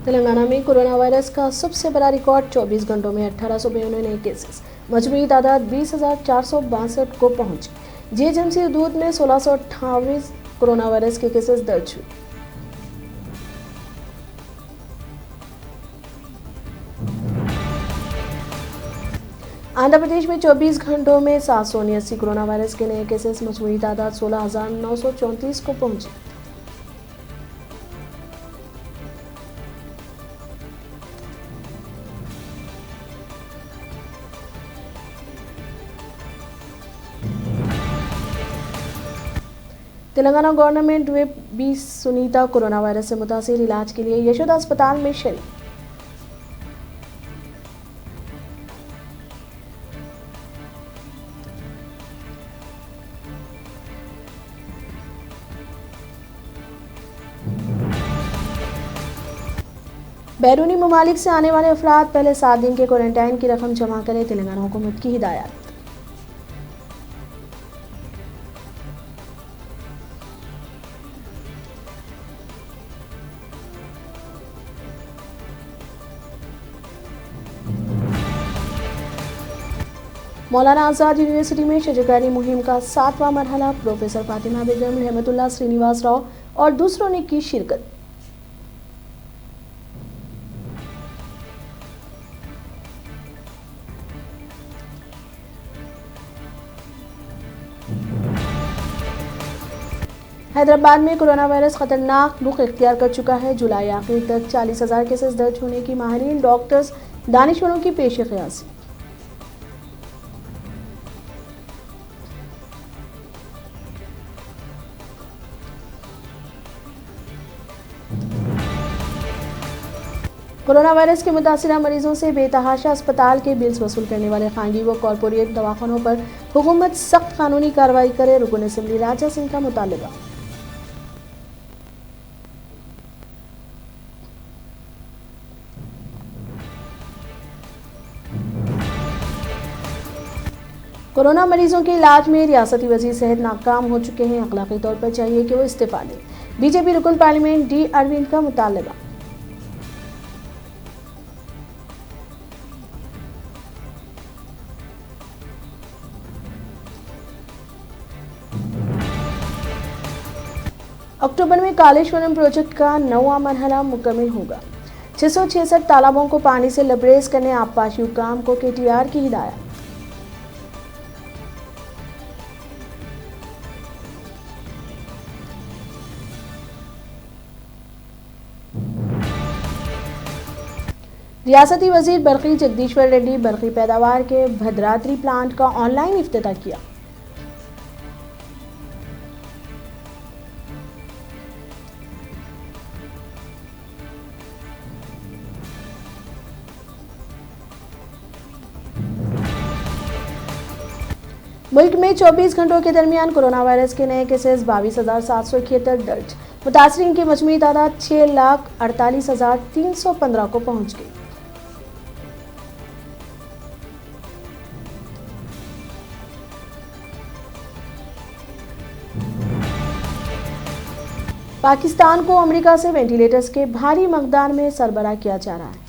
तेलंगाना में corona virus का सबसे बड़ा रिकॉर्ड 24 घंटों में 1852 नए केसेस, मजमूई तादाद 20,462 को पहुंची। जीएचएमसी दूध में 1628 कोरोना वायरस के केसेस दर्ज हुए। आंध्र प्रदेश में 24 घंटों में 779 कोरोना वायरस के नए केसेस, मजमूई तादाद 16,934 को पहुंची। Telangana government whip B Sunitha corona virus से मुतासिर इलाज के लिए यशोदा अस्पताल में शरीक। बैरूनी ममालिक से आने वाले अफराद पहले 7 दिन के क्वारंटाइन की रकम जमा करें, तेलंगाना हुकूमत की हिदायत। मौलाना आजाद यूनिवर्सिटी में शजरकारी मुहिम का 7वां मरहला, प्रोफेसर फातिमा बेगम, रहमतुल्लाह श्रीनिवास राव और दूसरों ने की शिरकत। हैदराबाद में कोरोना वायरस खतरनाक रुख इख्तियार कर चुका है। जुलाई आखिर तक 40,000 केसेस दर्ज होने की माहिरीन डॉक्टर्स दानिशवरों की पेश क़यास। कोरोना वायरस के मुतासिरा मरीजों से बेतहाशा अस्पताल के बिल्स वसूल करने वाले खानगी व कॉरपोरेट दवाखानों पर हुकूमत सख्त कानूनी कार्रवाई करे, रुकन असेंबली राजा सिंह का मुतालबा। कोरोना मरीजों के इलाज में रियासती वजीर सेहत नाकाम हो चुके हैं, अखलाकी तौर पर चाहिए कि वो इस्तीफा दें, बीजेपी रुकन पार्लियामेंट डी अरविंद का मुतालबा। अक्टूबर में कालेश्वरम प्रोजेक्ट का 9वां मरहला मुकम्मल होगा। 666 तालाबों को पानी से लबरेज करने आबपाशी हुकाम को केटीआर की हिदायत। रियासती वजीर बरकी जगदीश्वर रेड्डी बरकी पैदावार के भद्राद्री प्लांट का ऑनलाइन इफ्तिताह किया। मुल्क में 24 घंटों के दरमियान कोरोना वायरस के नए केसेस 22,771 दर्ज, मुतासरीन की मजमूई तादाद 6,48,315 को पहुंच गई। पाकिस्तान को अमेरिका से वेंटिलेटर्स के भारी मकदार में सरबराह किया जा रहा है।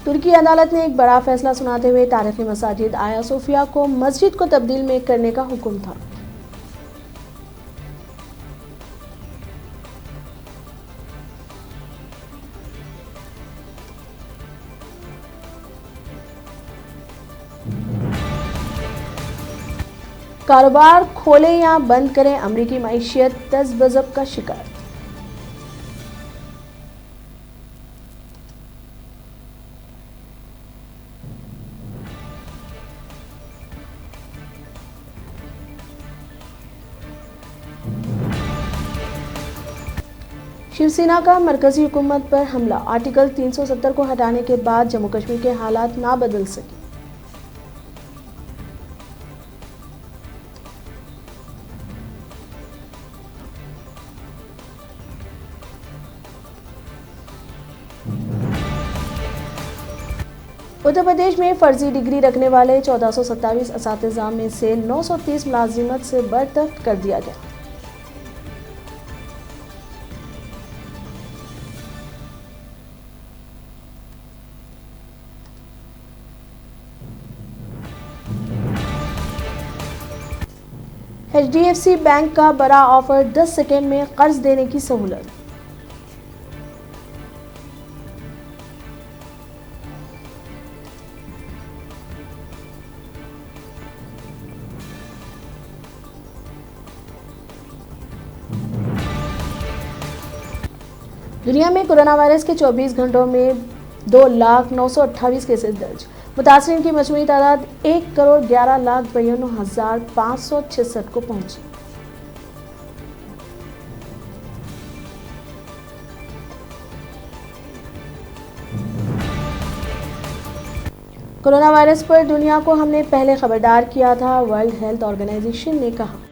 तुर्की अदालत ने एक बड़ा फैसला सुनाते हुए तारीखी मसाजिद आया सोफिया को मस्जिद को तब्दील में करने का हुक्म था। कारोबार खोलें या बंद करें, अमरीकी मईशियत तज़ब्ज़ब का शिकार। शिवसेना का मरकजी हुकूमत पर हमला, आर्टिकल 370 को हटाने के बाद जम्मू कश्मीर के हालात ना बदल सके। उत्तर प्रदेश में फर्जी डिग्री रखने वाले 1427 असातिज़ा में से 930 मुलाजिमत से बर्तरफ कर दिया गया। HDFC बैंक का बड़ा ऑफर, 10 सेकेंड में कर्ज देने की सहूलत। दुनिया में कोरोना वायरस के 24 घंटों में 2,0928 केसेस दर्ज। मुतासरीन की मजमूई तादाद 1,11,52,566 को पहुंची। कोरोना वायरस पर दुनिया को हमने पहले खबरदार किया था, वर्ल्ड हेल्थ ऑर्गेनाइजेशन ने कहा।